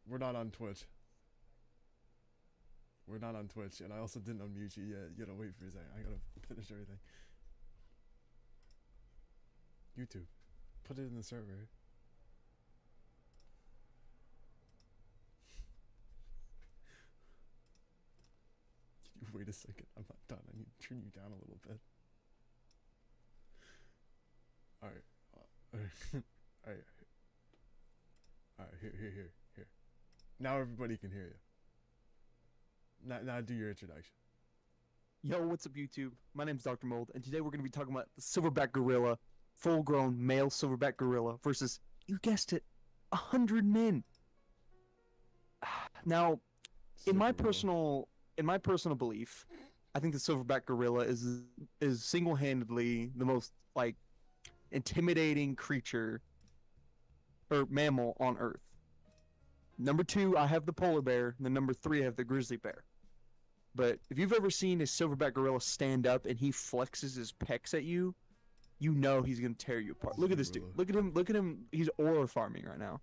We're not on Twitch. We're not on Twitch, and I also didn't unmute you yet. You gotta wait for a second. I gotta finish everything. YouTube. Put it in the server. Wait a second. I'm not done. I need to turn you down a little bit. Alright. Alright. Alright. Alright. Here. Now everybody can hear you. Now do your introduction. Yo, what's up, YouTube? My name's Dr. Mold, and today we're going to be talking about the silverback gorilla, full-grown male silverback gorilla versus, you guessed it, 100 men. Now, in my personal belief, I think the silverback gorilla is single-handedly the most intimidating creature or mammal on Earth. Number 2, I have the polar bear, and then number 3, I have the grizzly bear. But if you've ever seen a silverback gorilla stand up and he flexes his pecs at you, you know he's gonna tear you apart. Look at this dude. Look at him. Look at him. He's aura farming right now.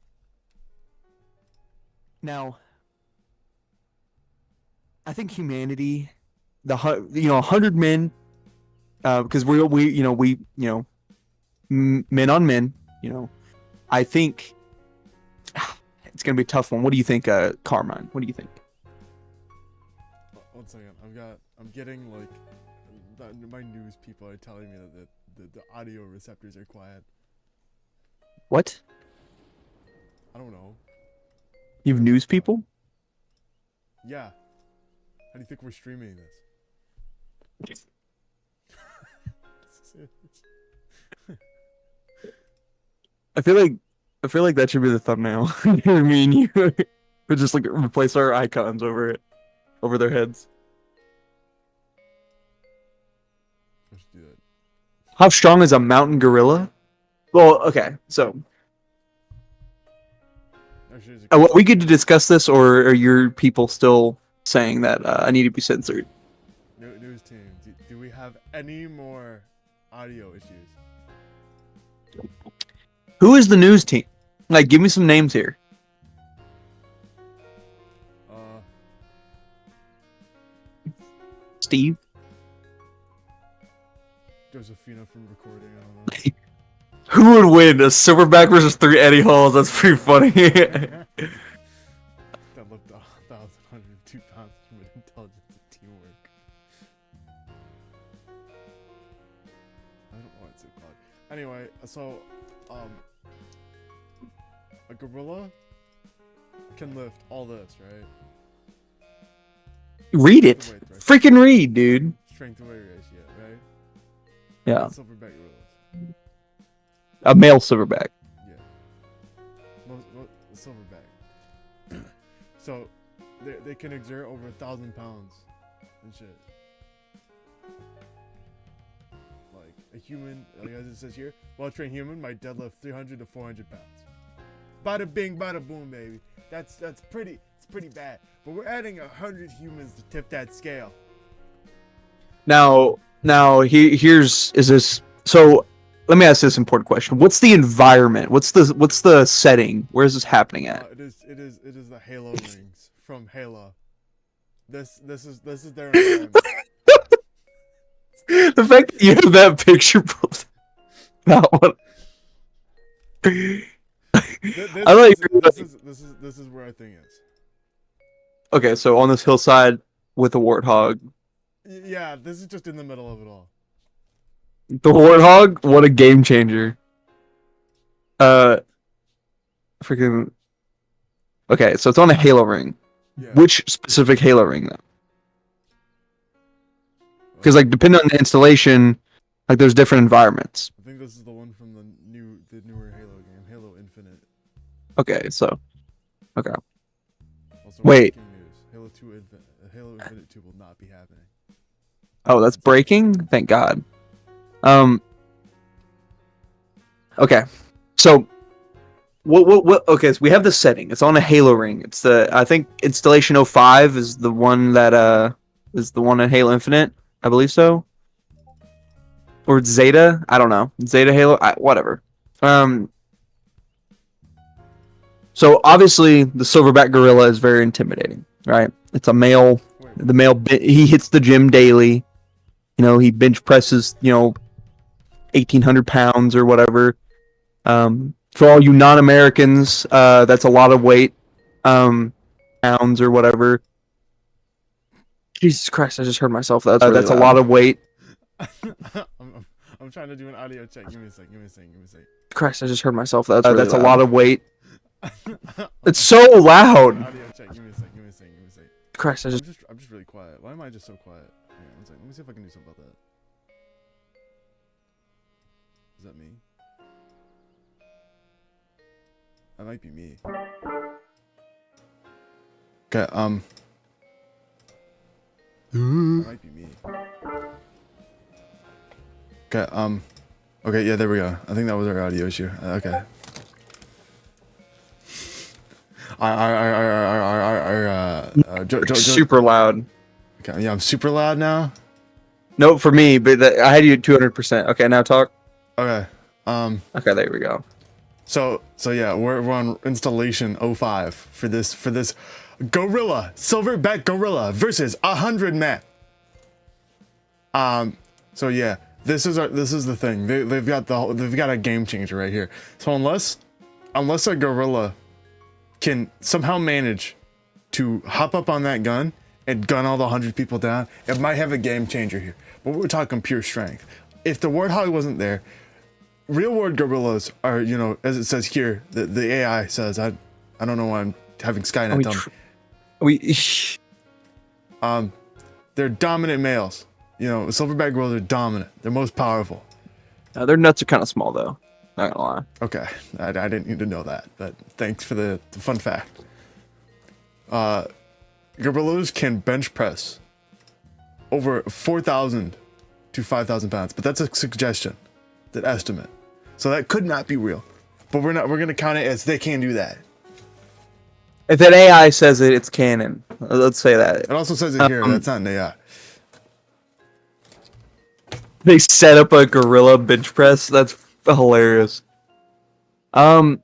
Now, I think humanity, 100 men, because men on men, I think it's gonna be a tough one. What do you think, Carmine? What do you think? 1 second. I'm getting my news people are telling me that the audio receptors are quiet. What? I don't know. You have news people? Yeah. How do you think we're streaming this? I feel like that should be the thumbnail. You know what I mean? You would just replace our icons over their heads. Let's do that. How strong is a mountain gorilla? Well, okay, so we get to discuss this, or are your people still saying that I need to be censored? News team, do we have any more audio issues? Who is the news team? Give me some names here. Steve? Josephina from recording, I don't know. Who would win? A silverback versus 3 Eddie Halls? That's pretty funny. That looked 1,102 pounds human intelligence and teamwork. I don't know why it's so called. Anyway, so, a gorilla can lift all this, right? Read it. Freaking read, dude. Strength to weight ratio, right? Yeah. Silverback gorillas. A male silverback. Yeah. Most silverback. So, they can exert over 1,000 pounds and shit. Like, a human, as it says here, well-trained human might deadlift 300 to 400 pounds. Bada bing, bada boom, baby. It's pretty bad. But we're adding 100 humans to tip that scale. Now, so let me ask this important question. What's the environment? What's the setting? Where is this happening at? It is the Halo rings from Halo. This is their environment. The fact that you have that picture, that one. This is where our thing is. Okay, so on this hillside with a warthog. Yeah, this is just in the middle of it all. The warthog, what a game changer. Freaking. Okay, so it's on a Halo ring. Yeah. Which specific Halo ring though? Because depending on the installation, there's different environments. I think this is the one from the newer Halo game, Halo Infinite. Okay, so okay. Also, wait. Halo Infinite 2 will not be happening. Oh, that's breaking? Thank God. Okay. So what okay, so we have the setting. It's on a Halo ring. It's I think installation 05 is the one that is the one in Halo Infinite. I believe so. Or Zeta, I don't know. Zeta Halo, whatever. So obviously the silverback gorilla is very intimidating, right? It's a male. Wait, The male, he hits the gym daily. He bench presses, 1,800 pounds or whatever. For all you non-Americans, that's a lot of weight. Pounds or whatever. Jesus Christ! I just heard myself. That's a lot of weight. I'm trying to do an audio check. Give me a second. Give me a second. Give me a second. Christ! I just heard myself. That's a lot of weight. It's so loud. Audio check. Give me a second. Give me a second. Give me a second. Christ! I'm just really quiet. Why am I just so quiet? Hang on one second. Let me see if I can do something about that. Is that me? That might be me. Okay, that might be me. Okay, okay, yeah, there we go. I think that was our audio issue. Okay. Super loud. Okay, yeah, I'm super loud now. No, for me, but I had you at 200%. Okay, now talk. Okay. Okay, there we go. So yeah, we're on installation 05 for this gorilla, silverback gorilla versus 100 men. So yeah, this is the thing. They've got a game changer right here. So unless a gorilla can somehow manage to hop up on that gun and gun all the 100 people down, it might have a game changer here. But we're talking pure strength. If the warthog wasn't there, real world gorillas are, as it says here, the AI says, I don't know why I'm having Skynet tell me. They're dominant males. Silverback gorillas are dominant. They're most powerful. Their nuts are kind of small though. Not gonna lie. Okay, I didn't need to know that, but thanks for the fun fact. Gorillas can bench press over 4,000 to 5,000 pounds, but that's a suggestion, that estimate. So that could not be real, but we're gonna count it as they can do that. If an AI says it, it's canon. Let's say that. It also says it here. That's not an AI. They set up a gorilla bench press. That's hilarious. So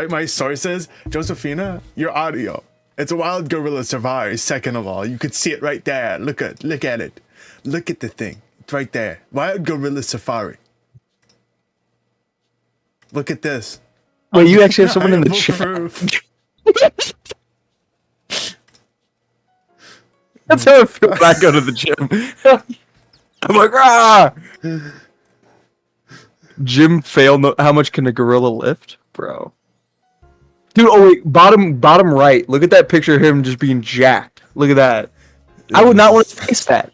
my source says, Josephina, your audio. It's a wild gorilla safari. Second of all, you could see it right there. Look at it. Look at the thing. It's right there. Wild gorilla safari. Look at this. Wait, you actually have someone in the chat. That's how I feel when I go to the gym. I'm like, ah! Gym fail. No, how much can a gorilla lift, bro? Dude, oh wait, bottom right. Look at that picture of him just being jacked. Look at that. I would not want to face that.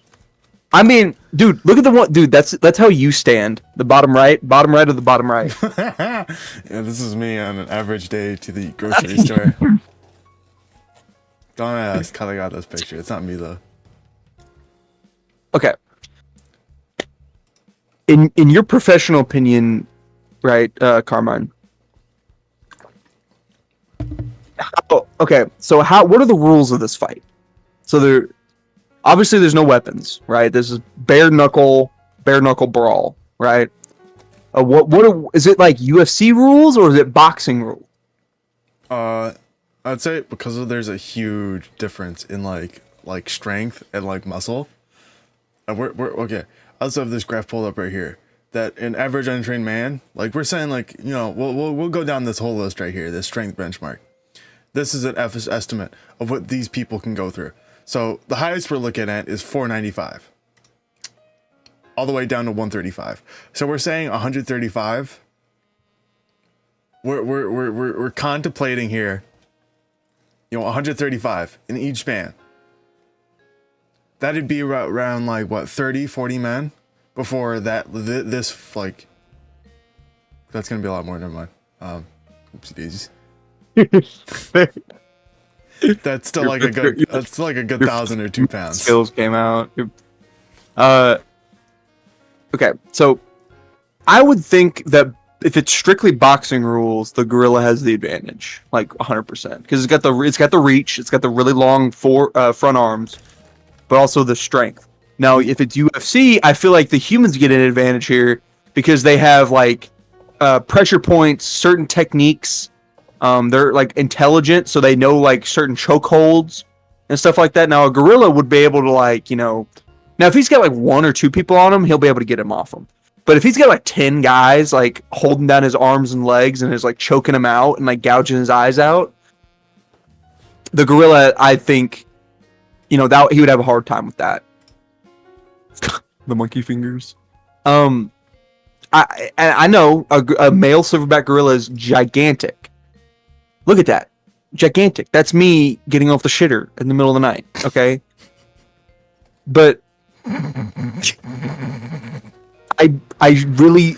I mean, dude, look at the one. Dude, that's how you stand. The bottom right of the bottom right. Yeah, this is me on an average day to the grocery store. Don't ask how I got this picture. It's not me though. Okay. In your professional opinion, right, Carmine? Okay, so what are the rules of this fight? So obviously there's no weapons, right? This is bare knuckle brawl, right? Is it like UFC rules or is it boxing rules? I'd say because there's a huge difference in like strength and like muscle. And we're okay. I also have this graph pulled up right here that an average untrained man, like we're saying, like we'll go down this whole list right here, this strength benchmark. This is an estimate of what these people can go through. So the highest we're looking at is 495, all the way down to 135. So we're saying 135. We're contemplating here. 135 in each span. That'd be around like what 30, 40 men before this like. That's gonna be a lot more. Never mind. Oopsie daisies. That's still like a good. That's still like a good 1,000 or 2 pounds. Skills came out. Okay, so I would think that if it's strictly boxing rules, the gorilla has the advantage, like 100%, because it's got the reach, it's got the really long front arms, but also the strength. Now, if it's UFC, I feel like the humans get an advantage here because they have like pressure points, certain techniques They're like intelligent, so they know like certain chokeholds and stuff like that. Now a gorilla would be able to like, now if he's got like 1 or 2 people on him, he'll be able to get him off him. But if he's got like 10 guys like holding down his arms and legs and is like choking him out and like gouging his eyes out, the gorilla, I think, that he would have a hard time with that. The monkey fingers. I know a male silverback gorilla is gigantic. Look at that, gigantic. That's me getting off the shitter in the middle of the night. Okay, but I really,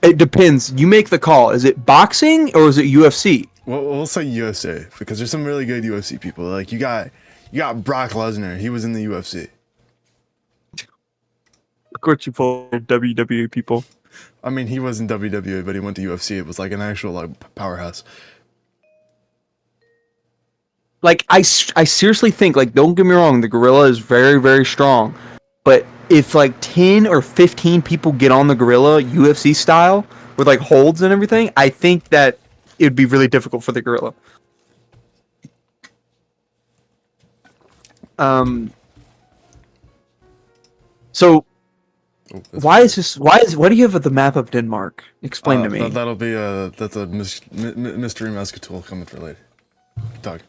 it depends. You make the call. Is it boxing or is it UFC? Well, we'll say UFC because there's some really good UFC people. Like you got Brock Lesnar. He was in the UFC. Of course, you pull WWE people. I mean, he was in WWE, but he went to UFC. It was like an actual like powerhouse. Like I seriously think, like, don't get me wrong, the gorilla is very, very strong, but if like 10 or 15 people get on the gorilla UFC style with like holds and everything, I think that it would be really difficult for the gorilla. So why do you have the map of Denmark? Explain to me. That'll be that's a mystery Muscatul coming for later. Talk.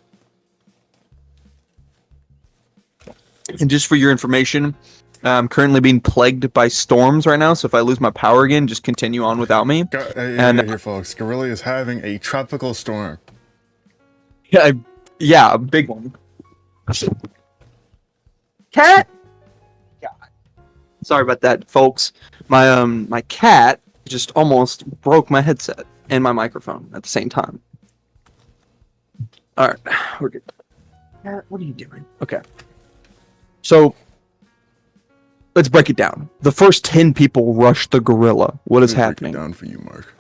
And just for your information, I'm currently being plagued by storms right now, so if I lose my power again, just continue on without me. Here, folks. Gorilla is having a tropical storm. Yeah, a big one. Cat? God. Sorry about that, folks. My cat just almost broke my headset and my microphone at the same time. All right, we're good. Cat, what are you doing? Okay. So, let's break it down. The first 10 people rush the gorilla. What is happening? Break it down for you, Mark.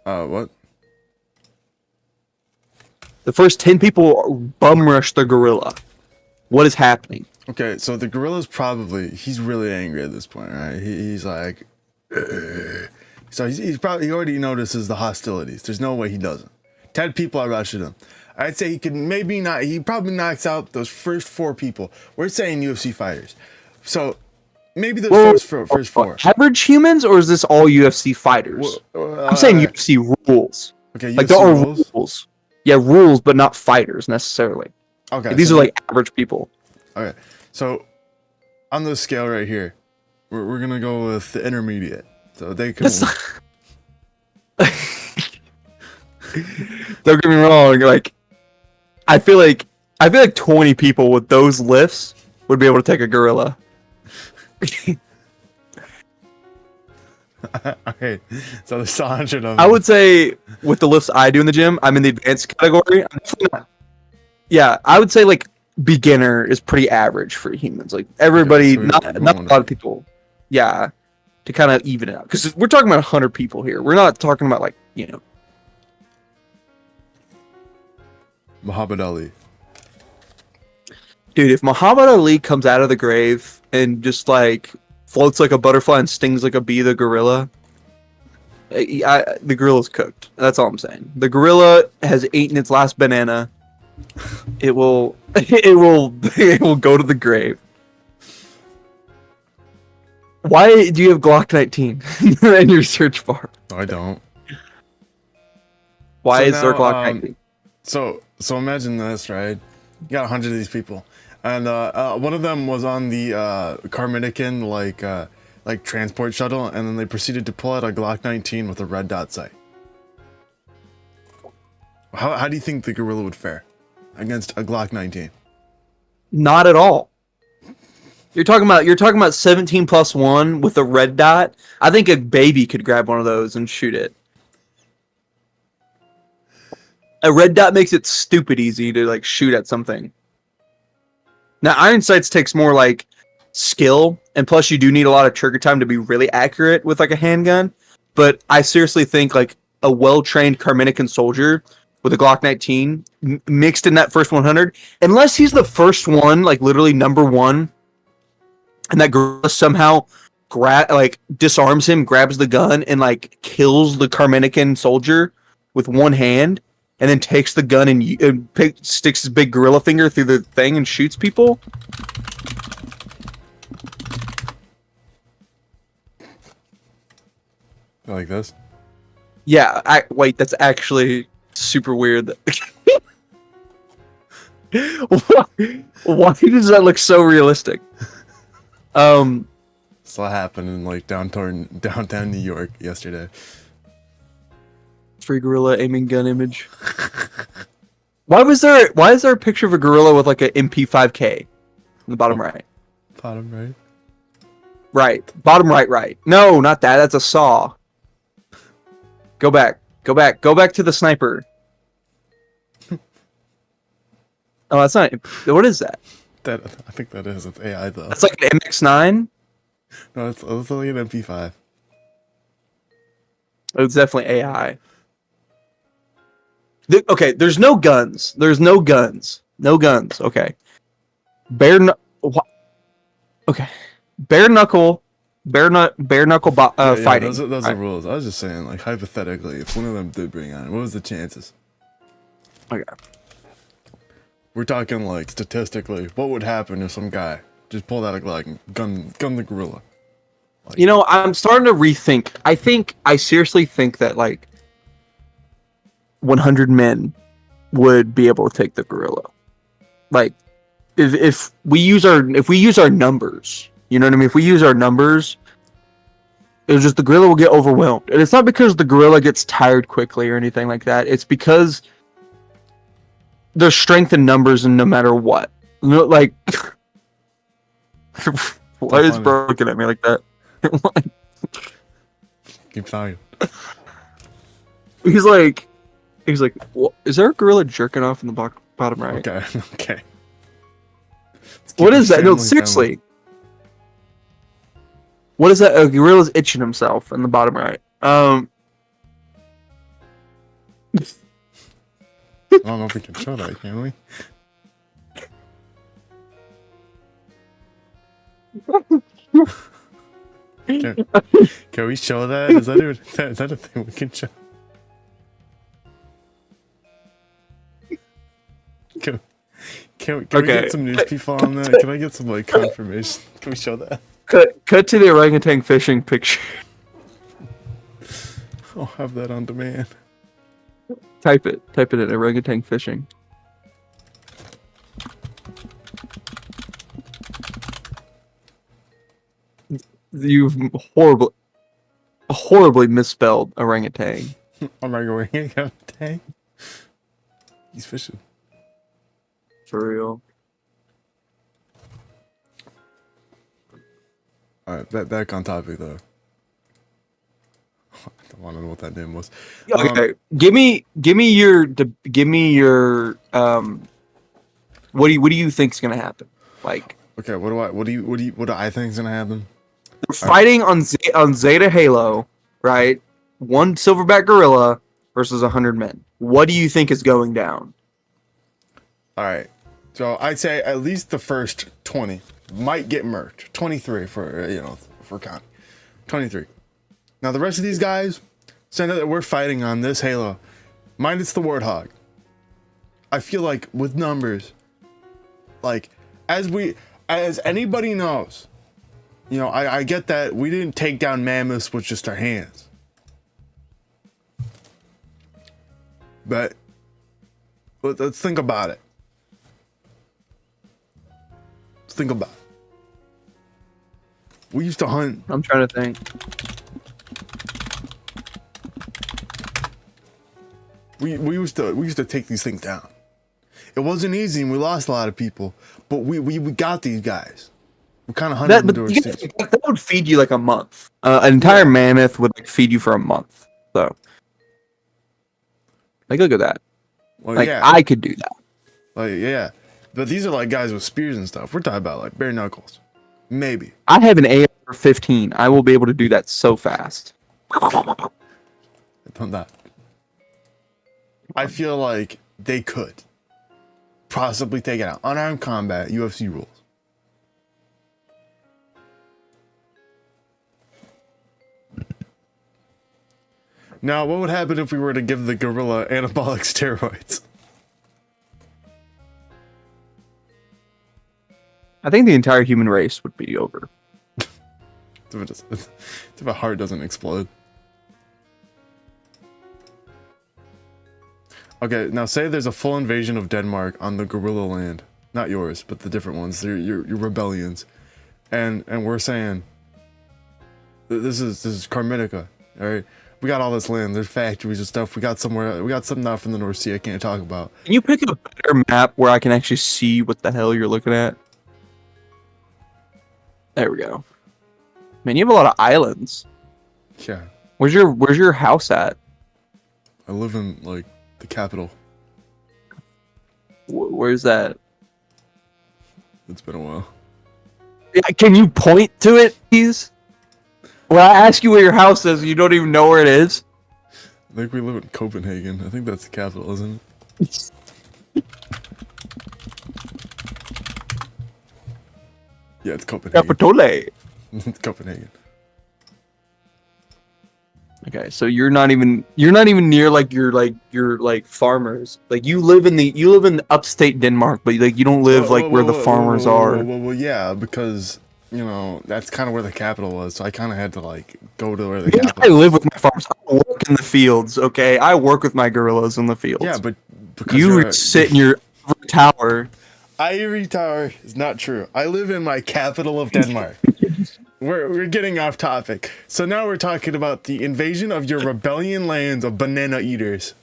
What? The first 10 people bum rush the gorilla. What is happening? Okay, so the gorilla's he's really angry at this point, right? He's like, ugh. So he already notices the hostilities. There's no way he doesn't. 10 people are rushing him. I'd say he probably knocks out those first 4 people. We're saying UFC fighters. So maybe those first 4. Average humans, or is this all UFC fighters? I'm saying UFC rules. Okay, like there are rules. Yeah, rules, but not fighters necessarily. Okay. Like, these are like average people. Okay. So on the scale right here, we're going to go with the intermediate. So they can Don't get me wrong, like I feel like 20 people with those lifts would be able to take a gorilla. Okay, so there's 100 of them. I would say with the lifts I do in the gym, I'm in the advanced category. Yeah, I would say like beginner is pretty average for humans. Like everybody, so not a lot of people. Yeah, to kind of even it out, because we're talking about 100 people here. We're not talking about like Muhammad Ali. Dude, if Muhammad Ali comes out of the grave and just like floats like a butterfly and stings like a bee, the gorilla, the gorilla's cooked. That's all I'm saying. The gorilla has eaten its last banana. It will go to the grave. Why do you have Glock 19 in your search bar? I don't. Why is there Glock 19? So imagine this, right? You got 100 of these people, and one of them was on the Carminican like transport shuttle, and then they proceeded to pull out a Glock 19 with a red dot sight. How do you think the gorilla would fare against a Glock 19? Not at all. You're talking about 17 plus 1 with a red dot. I think a baby could grab one of those and shoot it. A red dot makes it stupid easy to like shoot at something. Now iron sights takes more like skill, and plus you do need a lot of trigger time to be really accurate with like a handgun. But I seriously think like a well-trained Carminican soldier with a Glock 19 mixed in that first 100, unless he's the first one, like literally number 1, and that gorilla somehow disarms him, grabs the gun, and like kills the Carminican soldier with one hand, and then takes the gun and sticks his big gorilla finger through the thing and shoots people. Like this? Yeah, wait, that's actually super weird. Why does that look so realistic? Saw happen in like downtown New York yesterday. Free gorilla aiming gun image. Why is there a picture of a gorilla with like an MP5K in the bottom right? Bottom right. Right. Bottom right. No, not that. That's a saw. Go back. Go back to the sniper. Oh, that's not. What is that? I think that is. It's AI though. It's like an MX9. No, it's like an MP5. It's definitely AI. Okay, there's no guns. No guns. Okay. Okay. Bare knuckle fighting. Those are rules. I was just saying, like, hypothetically, if one of them did bring on, what was the chances? Okay. We're talking, like, statistically, what would happen if some guy just pulled out a gun the gorilla? Like, I'm starting to rethink. I seriously think that, like, 100 men would be able to take the gorilla. Like, if we use our numbers, you know what I mean? If we use our numbers, it's just the gorilla will get overwhelmed. And it's not because the gorilla gets tired quickly or anything like that. It's because there's strength in numbers and no matter what. Like, why is bro looking at me like that? Keep talking. He's like, well, is there a gorilla jerking off in the bottom right? Okay. What is that? No, seriously. What is that? A gorilla's itching himself in the bottom right. I don't know if we can show that, can we? Can we show that? Is that a thing we can show? Can we get some news people on that? Can I get some like confirmation? Can we show that? Cut to the orangutan fishing picture. I'll have that on demand. Type it in orangutan fishing. You've horribly misspelled orangutan. Orangutan. He's fishing. For real. Alright, back on topic though. I don't want to know what that name was. Okay, give me your what do you think's gonna happen? Like, okay, what do I think's gonna happen? They're fighting on Zeta Halo, right? One silverback gorilla versus 100 men. What do you think is going down? All right, so I'd say at least the first 20 might get murked. 23 for counting. 23. Now the rest of these guys, send out that we're fighting on this Halo, minus the Warthog. I feel like with numbers, like as anybody knows, I get that we didn't take down mammoths with just our hands. But let's think about it. Let's think about it. We used to hunt. I'm trying to think. We used to take these things down. It wasn't easy and we lost a lot of people, but we got these guys. We kind of hunted them to that would feed you like a month. An entire mammoth would like feed you for a month. So, like, look at that. Well, like, yeah. I could do that. Like, yeah. But these are like guys with spears and stuff. We're talking about like bare knuckles. Maybe. I have an AR-15. I will be able to do that so fast. Done that. I feel like they could possibly take it out. Unarmed combat, UFC rules. Now, what would happen if we were to give the gorilla anabolic steroids? I think the entire human race would be over. If a heart doesn't explode. Okay, now say there's a full invasion of Denmark on the gorilla land. Not yours, but the different ones. They're your rebellions. And we're saying this is Carminica, alright? We got all this land, there's factories and stuff. We got something out from the North Sea I can't talk about. Can you pick a better map where I can actually see what the hell you're looking at? There we go. Man, you have a lot of islands. Yeah. Where's your house at? I live in like the capital. Where's that? It's been a while. Yeah, can you point to it, please? When I ask you where your house is, you don't even know where it is? I think we live in Copenhagen. I think that's the capital, isn't it? Yeah, it's Copenhagen. Capitole. It's Copenhagen. Okay, so you're not even near like your farmers. Like you live in upstate Denmark, but like you don't live like where the farmers are. Well, yeah, because you know that's kind of where the capital was, so I kind of had to like go to where the capital. I live with my farmers. I work in the fields. Okay, I work with my gorillas in the fields. Yeah, but because you sit in your tower. Ivory Tower is not true. I live in my capital of Denmark. We're getting off topic. So now we're talking about the invasion of your rebellion lands of banana eaters.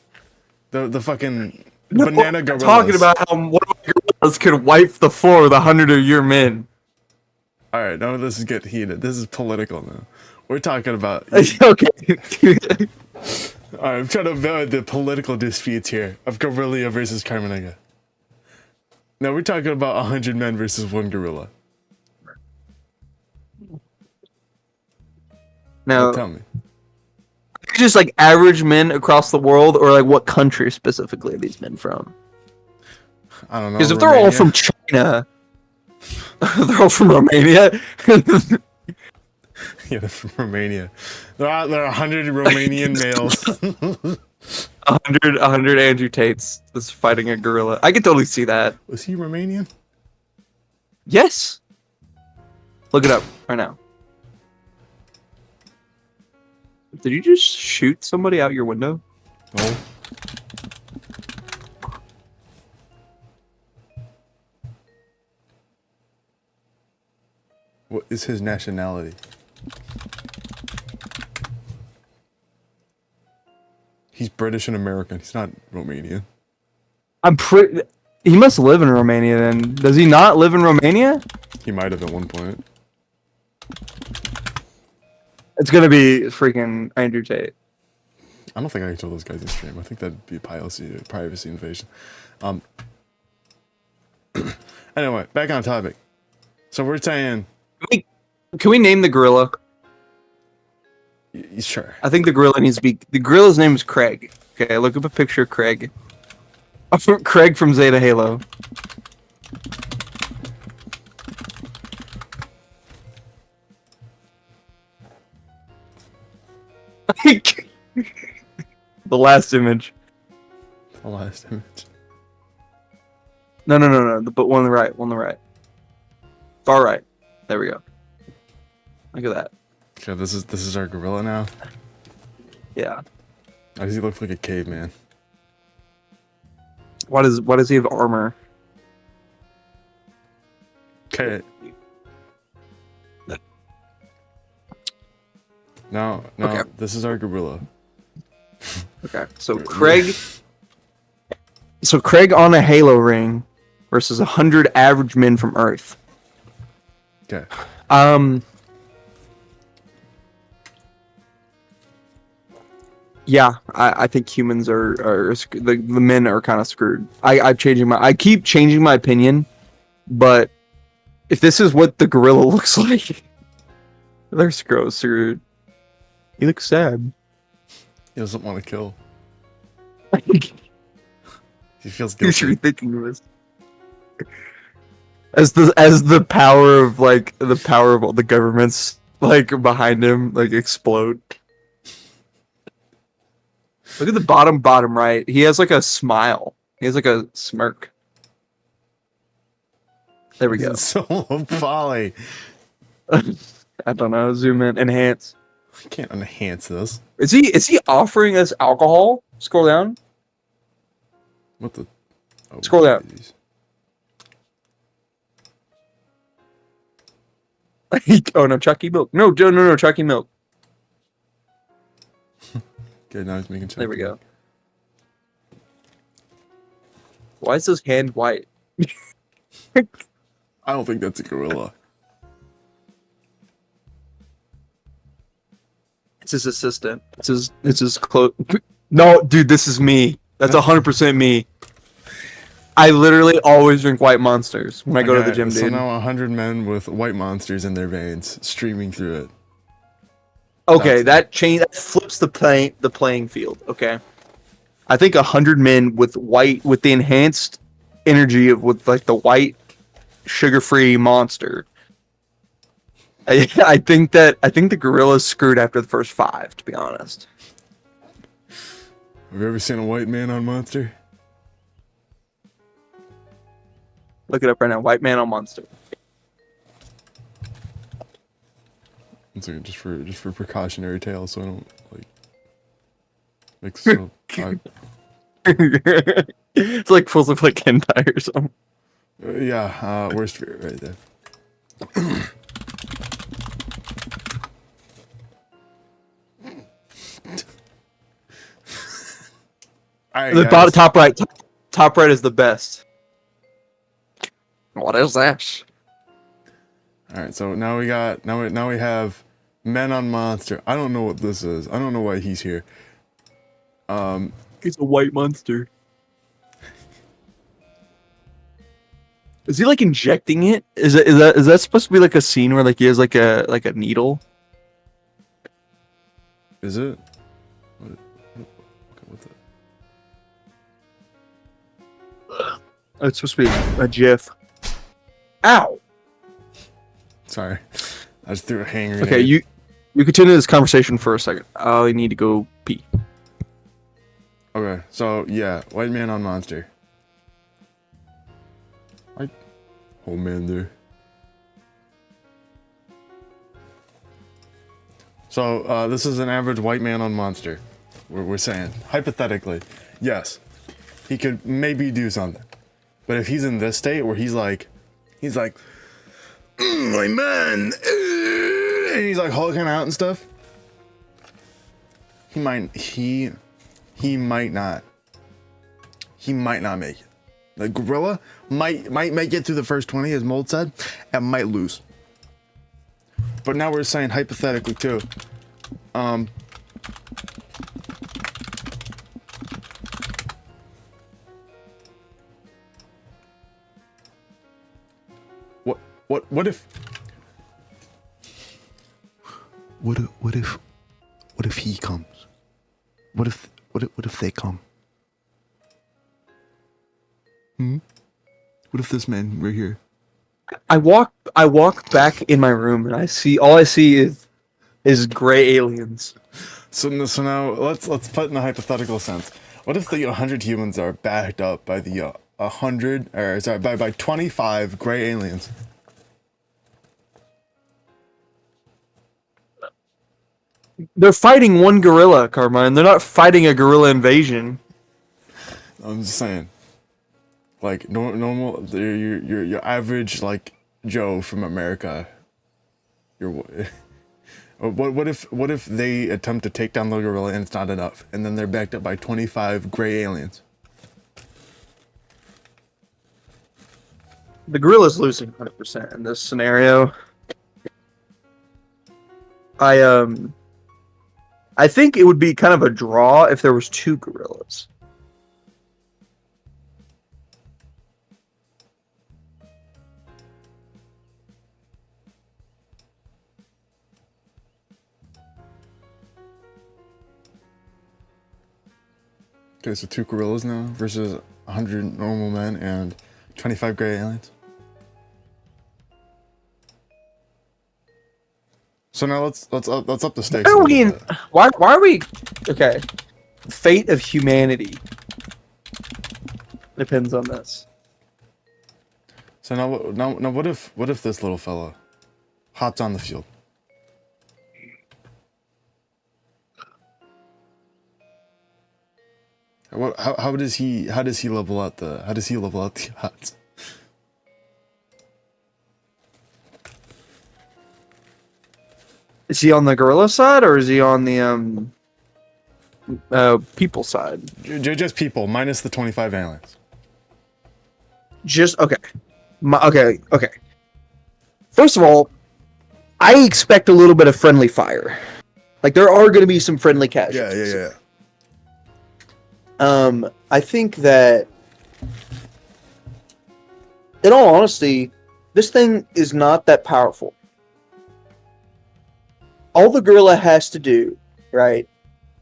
The fucking banana gorillas. Talking about how one of my gorillas could wipe the floor with 100 of your men. All right, now this is getting heated. This is political now. We're talking about. Okay. All right, I'm trying to avoid the political disputes here of gorilla versus Carminica. Now we're talking about 100 men versus one gorilla. Now, tell me. Just like average men across the world, or like what country specifically are these men from? I don't know. Because if they're all from China, they're all from Romania. Yeah, they're from Romania. There are 100 Romanian males. 100 Andrew Tates is fighting a gorilla. I can totally see that. Was he Romanian? Yes. Look it up right now. Did you just shoot somebody out your window? No. What is his nationality? He's British and American. He's not Romanian. I'm pretty. He must live in Romania then. Does he not live in Romania? He might have at one point. It's gonna be freaking Andrew Tate. I don't think I can tell those guys in stream. I think that'd be privacy invasion. Anyway, back on topic. So we're saying. Can we name the gorilla? Sure. I think the gorilla needs to be. The gorilla's name is Craig. Okay, look up a picture of Craig. Craig from Zeta Halo. The last image. The last image. No. But one on the right. One on the right. Far right. There we go. Look at that. Okay, this is our gorilla now. Yeah. Why does he look like a caveman? Why does he have armor? Okay. No, okay. This is our gorilla. Okay, so Craig on a Halo ring versus 100 average men from Earth. Okay. Yeah, I think humans are the men are kind of screwed. I keep changing my opinion, but if this is what the gorilla looks like, they're screwed. He looks sad. He doesn't want to kill. He feels You guilty. should be thinking of this. As the power of all the governments like behind him like explode. Look at the bottom right. He has like a smile. He has like a smirk. There we go. Solo poly. I don't know. Zoom in. Enhance. I can't enhance this. Is he offering us alcohol? Scroll down. What the? Oh, Scroll down. geez. Oh no, Chucky milk. No, Chucky milk. Okay, now he's making. There we go. Why is his hand white? I don't think that's a gorilla. It's his assistant. It's his close. No, dude, this is me. That's 100% me. I literally always drink white monsters when I go to the gym, dude. So now 100 men with white monsters in their veins streaming through it. Okay, that flips the playing field. Okay, I think 100 men with the enhanced energy with like the white sugar-free monster. I think the gorilla's screwed after the first 5. To be honest. Have you ever seen a white man on Monster? Look it up right now. White man on monster. It's like just for precautionary tale, so I don't like make so. It's like full of like hentai or something. Yeah, worst fear right there. All right, The guys. top right is the best. What is this? All right, so now we have men on Monster. I don't know what this is. I don't know why he's here. He's a white monster. Is he like injecting it? Is that supposed to be like a scene where like he has like a needle? Is it? What the? It's supposed to be a GIF. Ow! Sorry, I just threw a hanger. Okay, you continue this conversation for a second. I need to go pee. Okay, so yeah, white man on Monster. Oh man, there. So this is an average white man on Monster. We're saying hypothetically, yes, he could maybe do something, but if he's in this state where he's like, my man, and he's like hulking out and stuff, he might not make it. The gorilla might make it through the first 20, as Mold said, and might lose. But now we're saying hypothetically too. What if he comes? What if they come? What if this man right here? I walk back in my room and all I see is gray aliens. So now let's put in a hypothetical sense. What if the 100 humans are backed up by the 25 gray aliens? They're fighting one gorilla, Carmine. They're not fighting a gorilla invasion. I'm just saying. Like normal, your average like Joe from America. What if they attempt to take down the gorilla and it's not enough, and then they're backed up by 25 gray aliens? The gorilla's losing 100% in this scenario. I think it would be kind of a draw if there was 2 gorillas. Okay, so 2 gorillas now versus 100 normal men and 25 gray aliens. So now let's up the stakes. Why are we? Okay. fate of humanity depends on this. So now, what if this little fella hops on the field? How does he level out the odds? Is he on the gorilla side or is he on the people side? Just people minus the 25 aliens. Just okay. Okay. First of all, I expect a little bit of friendly fire. Like there are going to be some friendly casualties. Yeah. I think that, in all honesty, this thing is not that powerful. All the gorilla has to do, right,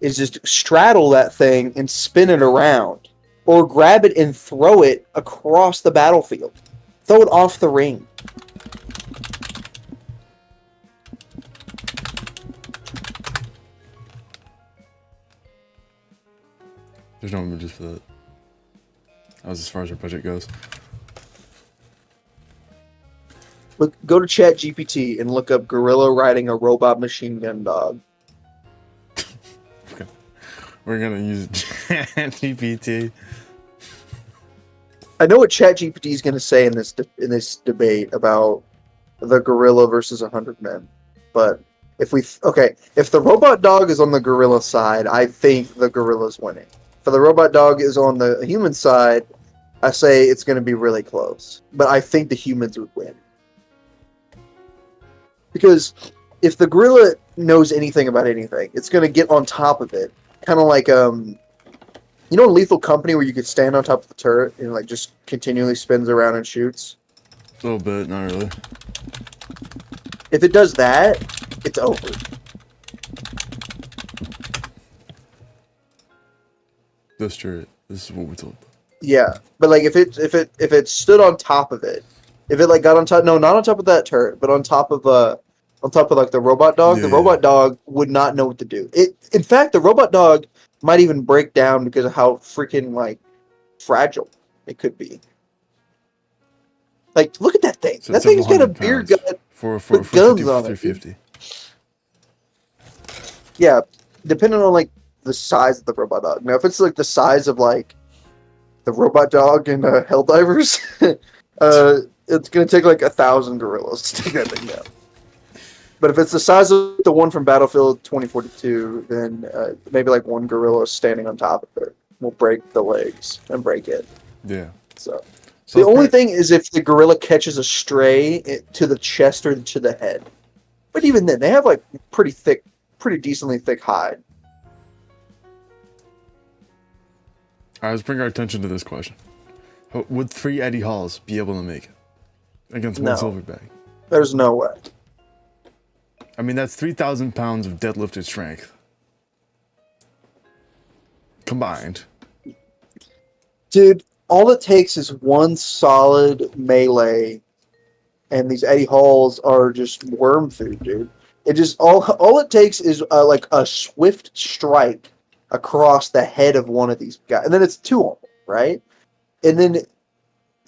is just straddle that thing and spin it around, or grab it and throw it across the battlefield, throw it off the ring. There's no images for that. That was as far as our budget goes. Go to ChatGPT and look up gorilla riding a robot machine gun dog. Okay. We're gonna use ChatGPT. I know what ChatGPT is going to say in this debate about the gorilla versus 100 men, but if the robot dog is on the gorilla side, I think the gorilla's winning. If the robot dog is on the human side, I say it's going to be really close, but I think the humans would win. Because if the gorilla knows anything about anything, it's going to get on top of it. Kind of like, in Lethal Company where you could stand on top of the turret and like just continually spins around and shoots? A little bit, not really. If it does that, it's over. This turret. This is what we're told. Yeah, but like if it stood on top of it, if it like got on top, no, not on top of that turret, but on top of like the robot dog, the robot dog would not know what to do. In fact, the robot dog might even break down because of how freaking like fragile it could be. Like, look at that thing. So that thing's got a beer gut with guns on it. 350. Yeah, depending on like the size of the robot dog. Now, if it's like the size of like the robot dog in Helldivers, it's gonna take like 1,000 gorillas to take that thing down. But if it's the size of the one from Battlefield 2042, then maybe like one gorilla standing on top of it will break the legs and break it. Yeah. So the only thing is if the gorilla catches a stray to the chest or to the head. But even then, they have like pretty decently thick hide. All right, let's bring our attention to this question. Would 3 Eddie Halls be able to make it against one Silverback? There's no way. I mean, that's 3,000 pounds of deadlifted strength. Combined. Dude, all it takes is one solid melee, and these Eddie Halls are just worm food, dude. It just all it takes is like a swift strike across the head of one of these guys, and then it's 2 of them, right? And then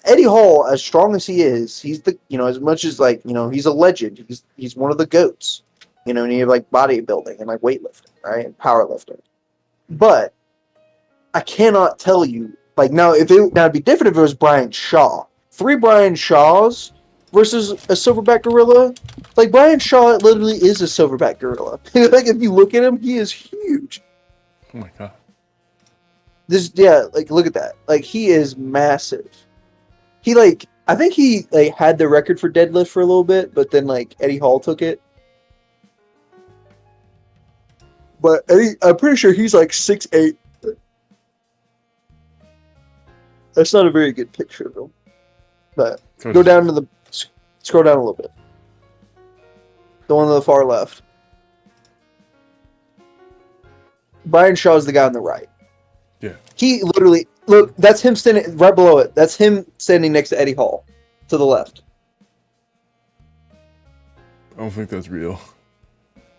Eddie Hall, as strong as he is, he's the as much as like he's a legend. He's one of the goats, and you have like bodybuilding and like weightlifting, right, and powerlifting. But I cannot tell you like now it'd be different if it was Brian Shaw. 3 Brian Shaws versus a silverback gorilla. Like Brian Shaw literally is a silverback gorilla. Like if you look at him, he is huge. Oh my god. Like look at that. Like he is massive. I think he had the record for deadlift for a little bit, but then like Eddie Hall took it. But I'm pretty sure he's like 6'8". That's not a very good picture of him. But scroll down a little bit. The one on the far left. Brian Shaw is the guy on the right. Yeah. He literally look. That's him standing right below it. That's him standing next to Eddie Hall, to the left. I don't think that's real.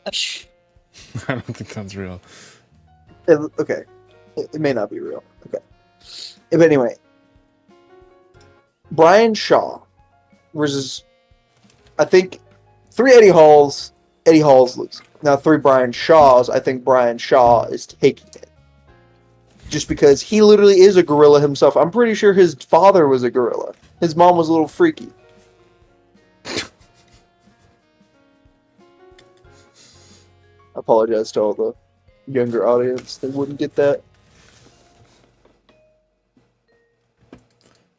I don't think that's real. Okay. It may not be real. Okay. But anyway, Brian Shaw versus, I think, 3 Eddie Halls. Eddie Halls loses. Now 3 Brian Shaws. I think Brian Shaw is taking it. Just because he literally is a gorilla himself. I'm pretty sure his father was a gorilla. His mom was a little freaky. I apologize to all the younger audience. They wouldn't get that.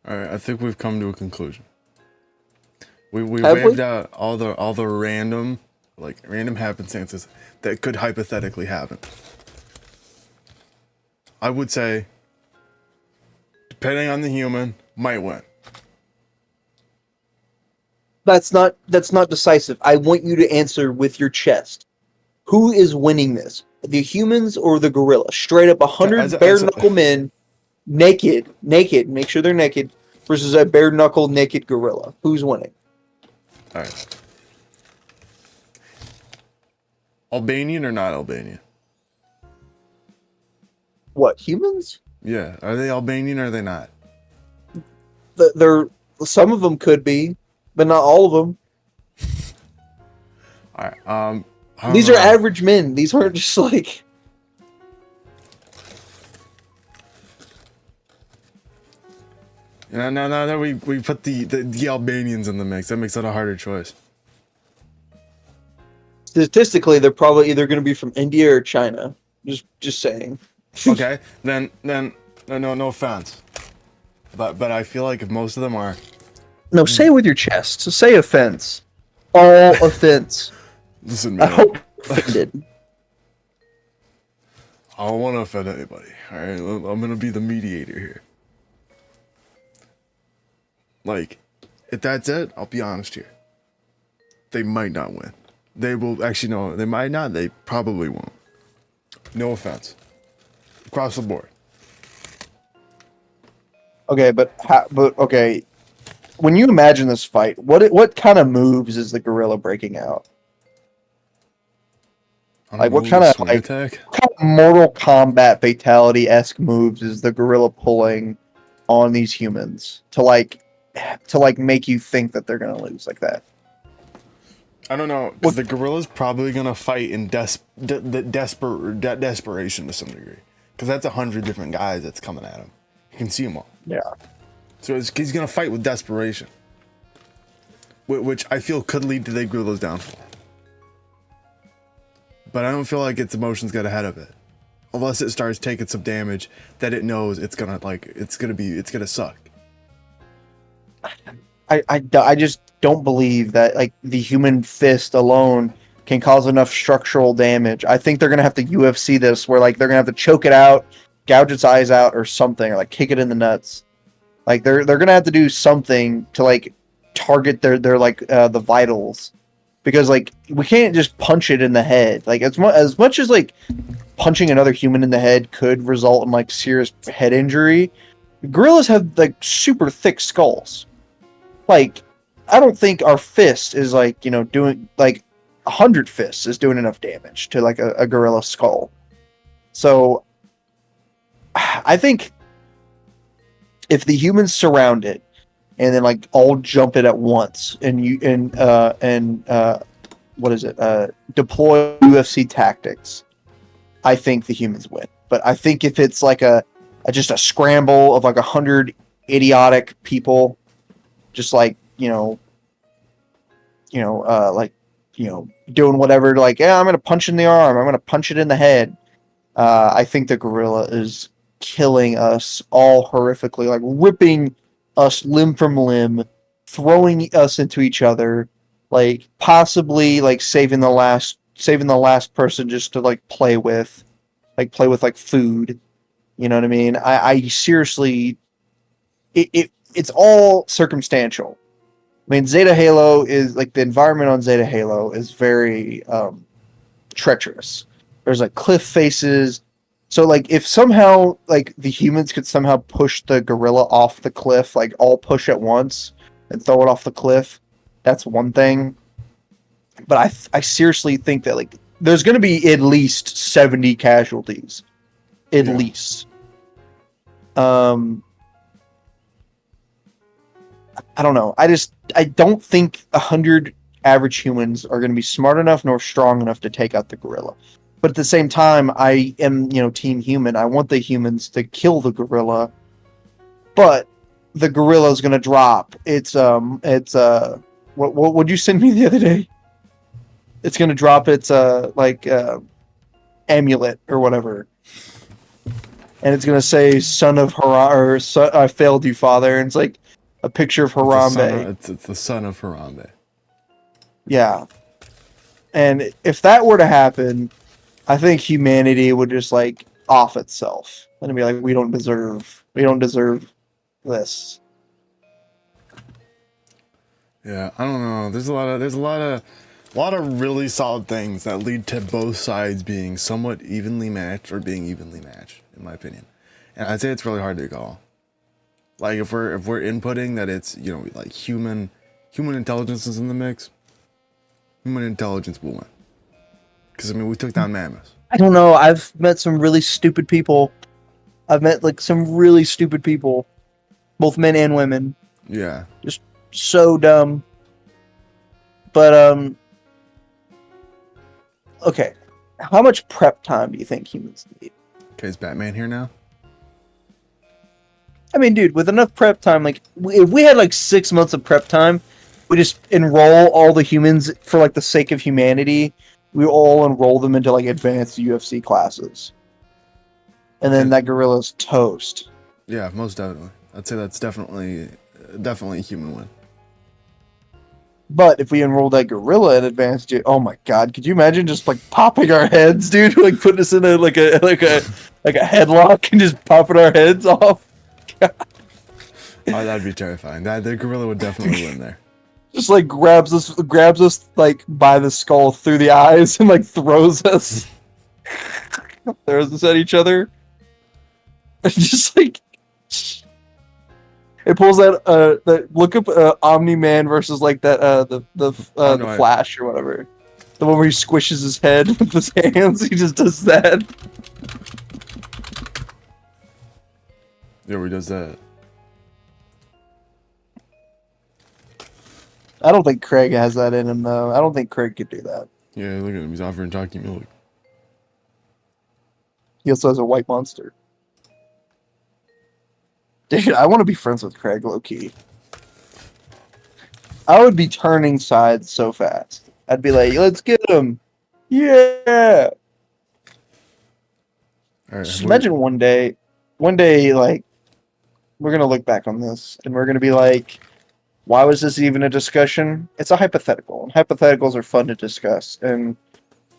All right, I think we've come to a conclusion. We Have waved we? out all the random happenstances that could hypothetically happen. I would say, depending on the human, might win. That's not decisive. I want you to answer with your chest. Who is winning this? The humans or the gorilla? Straight up 100 bare knuckle men, naked, make sure they're naked, versus a bare knuckle naked gorilla. Who's winning? All right. Albanian or not Albanian? What, humans? Yeah, are they Albanian or are they not? They're some of them could be, but not all of them. All right. I don't These know. are average men. These aren't just like. Now that we put the Albanians in the mix, that makes it a harder choice. Statistically, they're probably either going to be from India or China. Just saying. Okay, then no offense, but I feel like if most of them are, No, say it with your chest. So say offense. All offense. listen, I man, hope you're offended. I don't want to offend anybody. All right, I'm gonna be the mediator here. Like, if that's it, I'll be honest here. They might not win. They will actually no. They might not. They probably won't. No offense. Across the board. Okay, but okay. When you imagine this fight, what kind of moves is the gorilla breaking out? I don't Like, what know, kind of swing like attack? what kind of Mortal Kombat fatality-esque moves is the gorilla pulling on these humans to make you think that they're gonna lose like that? I don't know, because the gorilla's probably gonna fight in desperation to some degree, because that's 100 different guys that's coming at him. You can see them all. Yeah. So he's gonna fight with desperation, which I feel could lead to the gorilla's downfall. But I don't feel like its emotions got ahead of it, unless it starts taking some damage that it knows it's gonna suck. I just don't believe that like the human fist alone can cause enough structural damage. I think they're gonna have to UFC this, where like they're gonna have to choke it out, gouge its eyes out, or something, or like kick it in the nuts. Like they're gonna have to do something to like target their the vitals, because like we can't just punch it in the head. Like as much as like punching another human in the head could result in like serious head injury, gorillas have like super thick skulls. Like, I don't think our fist is like, doing like 100 fists is doing enough damage to like a gorilla skull. So I think if the humans surround it and then like all jump it at once and what is it? Deploy UFC tactics, I think the humans win. But I think if it's like just a scramble of like 100 idiotic people, just like doing whatever, like, yeah, I'm gonna punch in the arm, I'm gonna punch it in the head. I think the gorilla is killing us all horrifically, like ripping us limb from limb, throwing us into each other, like possibly like saving the last person just to like play with like food. You know what I mean? I seriously, it's all circumstantial. I mean, Zeta Halo is like the environment on Zeta Halo is very treacherous. There's like cliff faces. So like if somehow like the humans could somehow push the gorilla off the cliff, like all push at once and throw it off the cliff, that's one thing. But I seriously think that like there's going to be at least 70 casualties. At least. Um, I don't know. I don't think 100 average humans are going to be smart enough nor strong enough to take out the gorilla. But at the same time, I am, team human. I want the humans to kill the gorilla, but the gorilla is going to drop. What would you send me the other day? It's going to drop its amulet or whatever. And it's going to say son of Harambe, or son, I failed you, father. And it's like a picture of Harambe. It's the son of Harambe. Yeah. And if that were to happen, I think humanity would just like off itself and be like, we don't deserve this. Yeah, I don't know. There's a lot of really solid things that lead to both sides being somewhat evenly matched or being evenly matched, in my opinion. And I'd say it's really hard to call. Like if we're inputting that it's like human intelligence is in the mix, human intelligence will win. Because we took down mammoths. I don't know. I've met some really stupid people. I've met like some really stupid people, both men and women. Yeah. Just so dumb. But okay. How much prep time do you think humans need? Okay, is Batman here now? I mean, dude, with enough prep time, like if we had like 6 months of prep time, we just enroll all the humans for like the sake of humanity. We all enroll them into like advanced UFC classes, and then that gorilla's toast. Yeah, most definitely. I'd say that's definitely a human win. But if we enrolled that gorilla in advanced, oh my god, could you imagine just like popping our heads, dude? Like putting us in a headlock and just popping our heads off. Oh, that'd be terrifying. The gorilla would definitely win there. Just like grabs us like by the skull through the eyes and like throws us at each other. Just like it pulls that look up Omni-Man versus like that the Flash or whatever. The one where he squishes his head with his hands. He just does that. Yeah, where he does that. I don't think Craig has that in him, though. I don't think Craig could do that. Yeah, look at him. He's offering talking milk. He also has a white monster. Dude, I want to be friends with Craig, low-key. I would be turning sides so fast. I'd be like, let's get him. Yeah. All right, Just imagine one day, like, we're going to look back on this, and we're going to be like, why was this even a discussion? It's a hypothetical, and hypotheticals are fun to discuss. And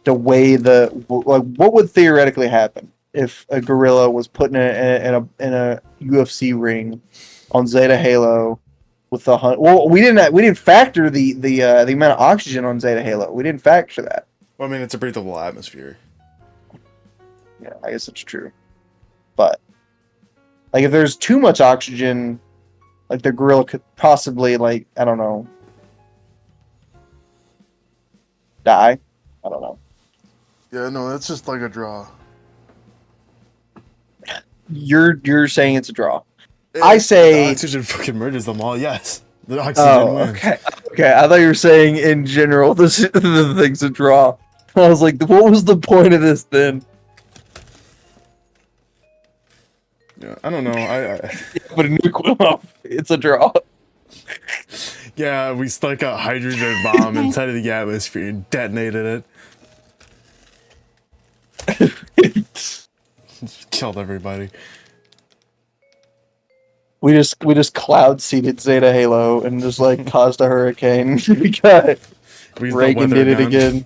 the way what would theoretically happen if a gorilla was put in a UFC ring on Zeta Halo with the hunt? Well, we didn't factor the amount of oxygen on Zeta Halo. We didn't factor that. Well, I mean, it's a breathable atmosphere. Yeah, I guess it's true. But like, if there's too much oxygen, like the gorilla could possibly, like, I don't know, die. I don't know. Yeah, no, that's just like a draw. You're saying it's a draw. I say the oxygen fucking murders them all. Yes, the oxygen wins. Okay. I thought you were saying in general the thing's a draw. I was like, what was the point of this then? Yeah, I don't know. But a nuke went off. It's a draw. Yeah, we stuck a hydrogen bomb inside of the atmosphere and detonated it. Killed everybody. We just cloud seeded Zeta Halo and just like caused a hurricane. We got Reagan did it again.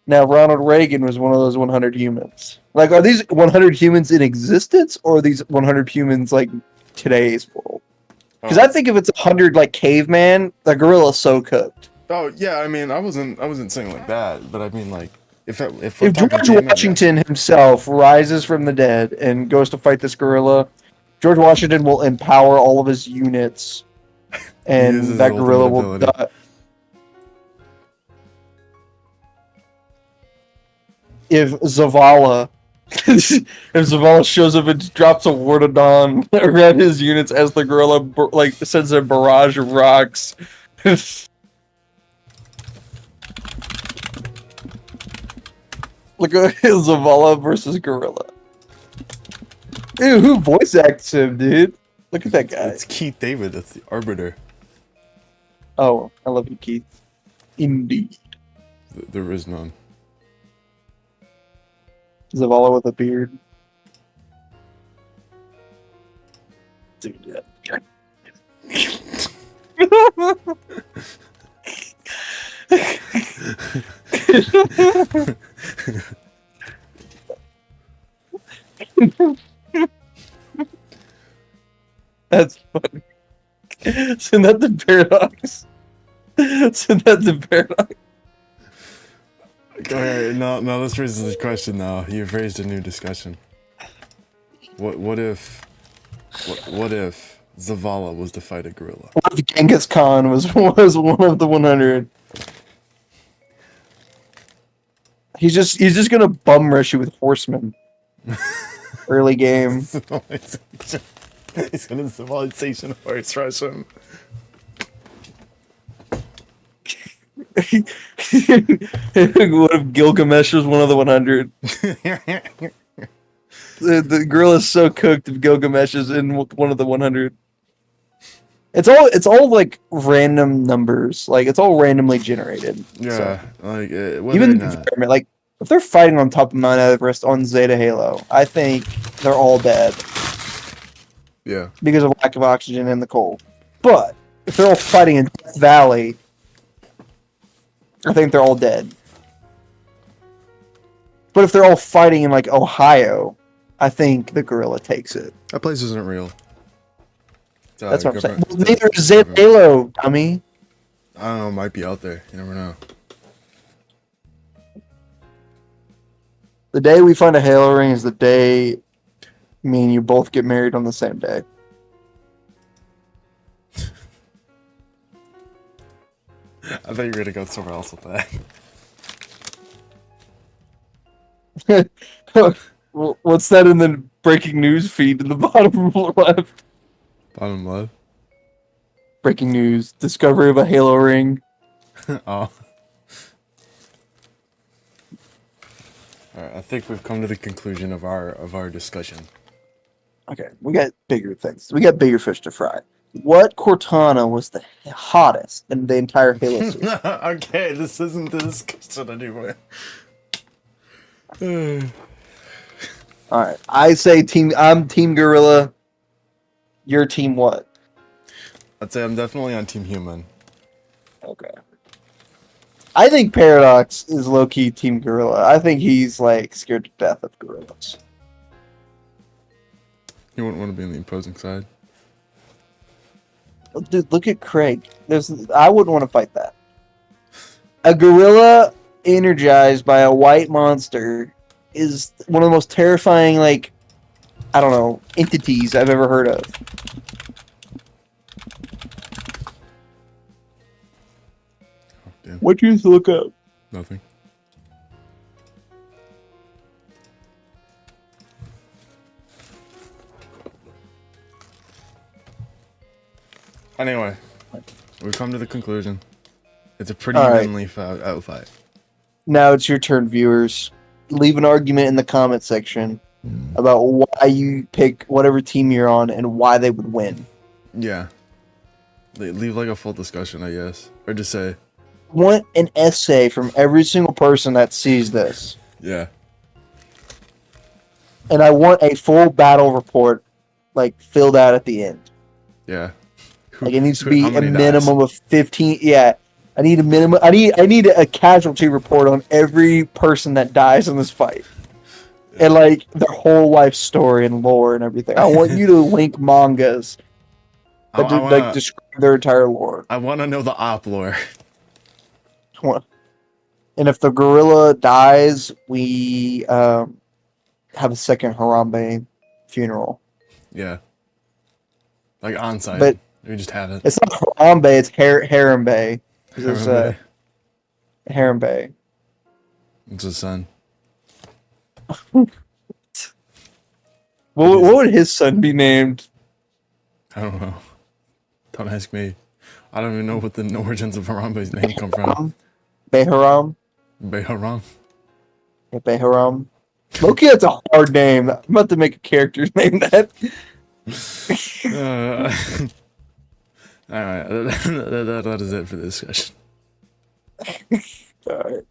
Now, Ronald Reagan was one of those 100 humans. Like, are these 100 humans in existence, or are these 100 humans like today's world? Because I think if it's 100 like caveman, the gorilla's so cooked. Oh yeah, I mean, I wasn't saying like that, but I mean like if George Washington himself rises from the dead and goes to fight this gorilla, George Washington will empower all of his units, and that gorilla will die. if Zavala if Zavala shows up and drops a ward of dawn around his units as the gorilla like sends a barrage of rocks. Look at Zavala versus gorilla. Dude, who voice acts him, dude? Look at that guy. It's Keith David. That's the Arbiter. Oh, I love you, Keith. Indeed. There is none. Zavala with a beard. Dude, yeah. That's funny. Send that to Paradox. Send that to Paradox. Okay, no, this raises the question now. You've raised a new discussion. What if Zavala was to fight a gorilla? What if Genghis Khan was one of the 100? He's just gonna bum rush you with horsemen. Early game. He's gonna civilization horse rush him. What if Gilgamesh was one of the 100? The gorilla is so cooked if Gilgamesh is in one of the 100. It's all like random numbers. Like it's all randomly generated. Yeah, So, like even the environment, like if they're fighting on top of Mount Everest on Zeta Halo, I think they're all dead yeah. because of lack of oxygen and the cold. But if they're all fighting in Death Valley, I think they're all dead. But if they're all fighting in like Ohio, I think the gorilla takes it. That place isn't real. That's what I'm saying. Well, neither is Zeta Halo, dummy. I don't know, it might be out there. You never know. The day we find a Halo ring is the day me and you both get married on the same day. I thought you were gonna go somewhere else with that. What's that in the breaking news feed in the bottom left? Bottom left. Breaking news: discovery of a Halo ring. Oh. Alright, I think we've come to the conclusion of our discussion. Okay, we got bigger things. We got bigger fish to fry. What Cortana was the hottest in the entire Halo series? Okay, this isn't the discussion anymore. All right, I say I'm Team Gorilla. Your team what? I'd say I'm definitely on Team Human. Okay. I think Paradox is low-key Team Gorilla. I think he's like scared to death of gorillas. You wouldn't want to be on the opposing side. Dude, look at Craig. I wouldn't want to fight that. A gorilla energized by a white monster is one of the most terrifying, like, I don't know, entities I've ever heard of. Oh, damn. What'd you look up? Nothing. Anyway, we've come to the conclusion. It's a pretty evenly outfight. Now it's your turn, viewers. Leave an argument in the comment section about why you pick whatever team you're on and why they would win. Yeah. Leave like a full discussion, I guess. Or just say. Want an essay from every single person that sees this. Yeah. And I want a full battle report, like, filled out at the end. Yeah. Like, it needs to be How a many minimum dies? of 15. Yeah. I need a minimum. I need a casualty report on every person that dies in this fight. And, like, their whole life story and lore and everything. I want you to link mangas that like describe their entire lore. I want to know the op lore. And if the gorilla dies, we have a second Harambe funeral. Yeah. Like on site. But we just have it. it's not Harambe, it's Harambe. It's Harambe. It's his son. What would his son be named? I don't know. Don't ask me. I don't even know what the origins of Harambe's name come from. Behram? Beharam. Yeah, Behram. Loki, that's a hard name. I'm about to make a character's name that. All right, that is it for this discussion. Alright.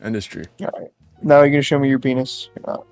Industry. Alright. Now you're gonna show me your penis? You're not.